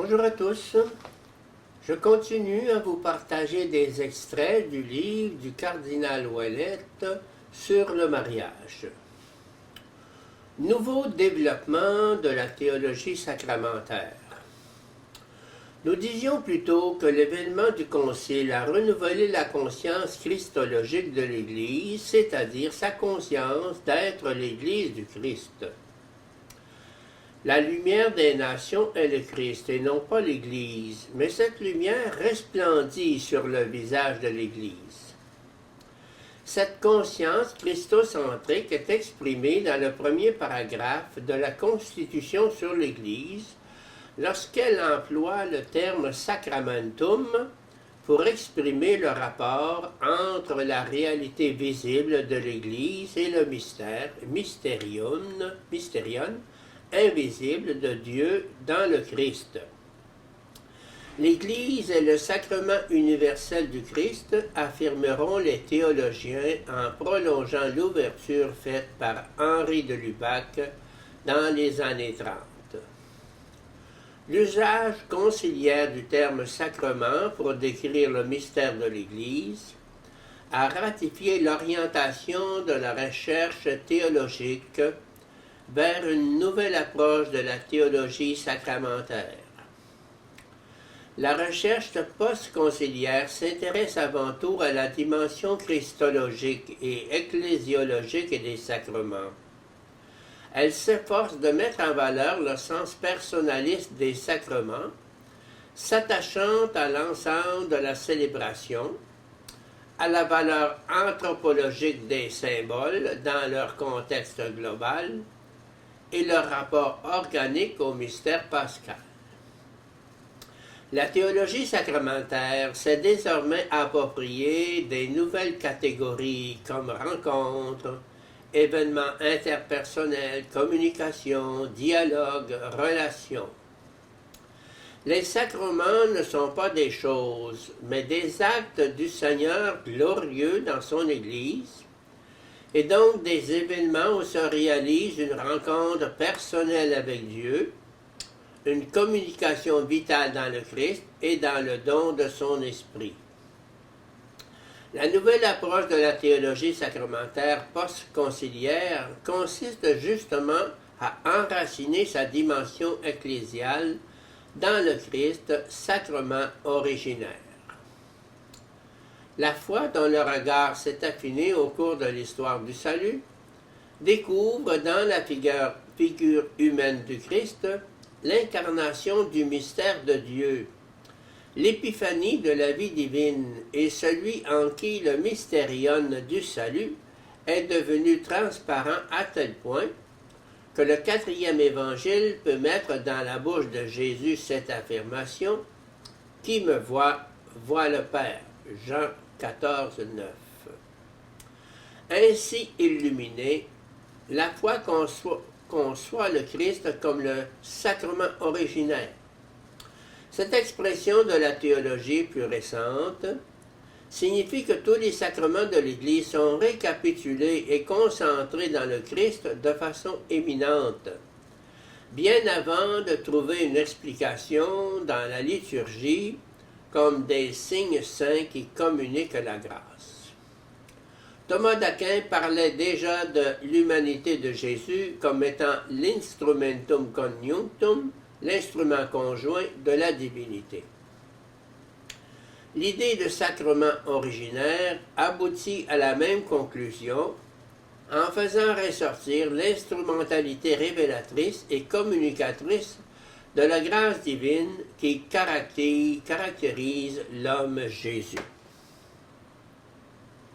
Bonjour à tous. Je continue à vous partager des extraits du livre du cardinal Ouellette sur le mariage. Nouveau développement de la théologie sacramentaire. Nous disions plutôt que l'événement du Concile a renouvelé la conscience christologique de l'Église, c'est-à-dire sa conscience d'être l'Église du Christ. La lumière des nations est le Christ et non pas l'Église, mais cette lumière resplendit sur le visage de l'Église. Cette conscience christocentrique est exprimée dans le premier paragraphe de la Constitution sur l'Église, lorsqu'elle emploie le terme sacramentum pour exprimer le rapport entre la réalité visible de l'Église et le mystère, mysterion, invisible de Dieu dans le Christ. L'Église est le sacrement universel du Christ, affirmeront les théologiens en prolongeant l'ouverture faite par Henri de Lubac dans les années 30. L'usage conciliaire du terme sacrement pour décrire le mystère de l'Église a ratifié l'orientation de la recherche théologique vers une nouvelle approche de la théologie sacramentaire. La recherche post-conciliaire s'intéresse avant tout à la dimension christologique et ecclésiologique des sacrements. Elle s'efforce de mettre en valeur le sens personnaliste des sacrements, s'attachant à l'ensemble de la célébration, à la valeur anthropologique des symboles dans leur contexte global, et leur rapport organique au mystère pascal. La théologie sacramentaire s'est désormais appropriée des nouvelles catégories comme rencontres, événements interpersonnels, communication, dialogue, relations. Les sacrements ne sont pas des choses, mais des actes du Seigneur glorieux dans son Église, et donc des événements où se réalise une rencontre personnelle avec Dieu, une communication vitale dans le Christ et dans le don de son esprit. La nouvelle approche de la théologie sacramentaire post-conciliaire consiste justement à enraciner sa dimension ecclésiale dans le Christ, sacrement originaire. La foi, dont le regard s'est affiné au cours de l'histoire du salut, découvre dans la figure humaine du Christ l'incarnation du mystère de Dieu, l'épiphanie de la vie divine et celui en qui le mystérion du salut est devenu transparent à tel point que le 4e évangile peut mettre dans la bouche de Jésus cette affirmation « Qui me voit, voit le Père » Jean 14, 9. Ainsi illuminé, la foi conçoit le Christ comme le sacrement originaire. Cette expression de la théologie plus récente signifie que tous les sacrements de l'Église sont récapitulés et concentrés dans le Christ de façon éminente, bien avant de trouver une explication dans la liturgie comme des signes saints qui communiquent la grâce. Thomas d'Aquin parlait déjà de l'humanité de Jésus comme étant l'instrumentum conjunctum, l'instrument conjoint de la divinité. L'idée de sacrement originaire aboutit à la même conclusion en faisant ressortir l'instrumentalité révélatrice et communicatrice de la grâce divine qui caractérise l'homme Jésus.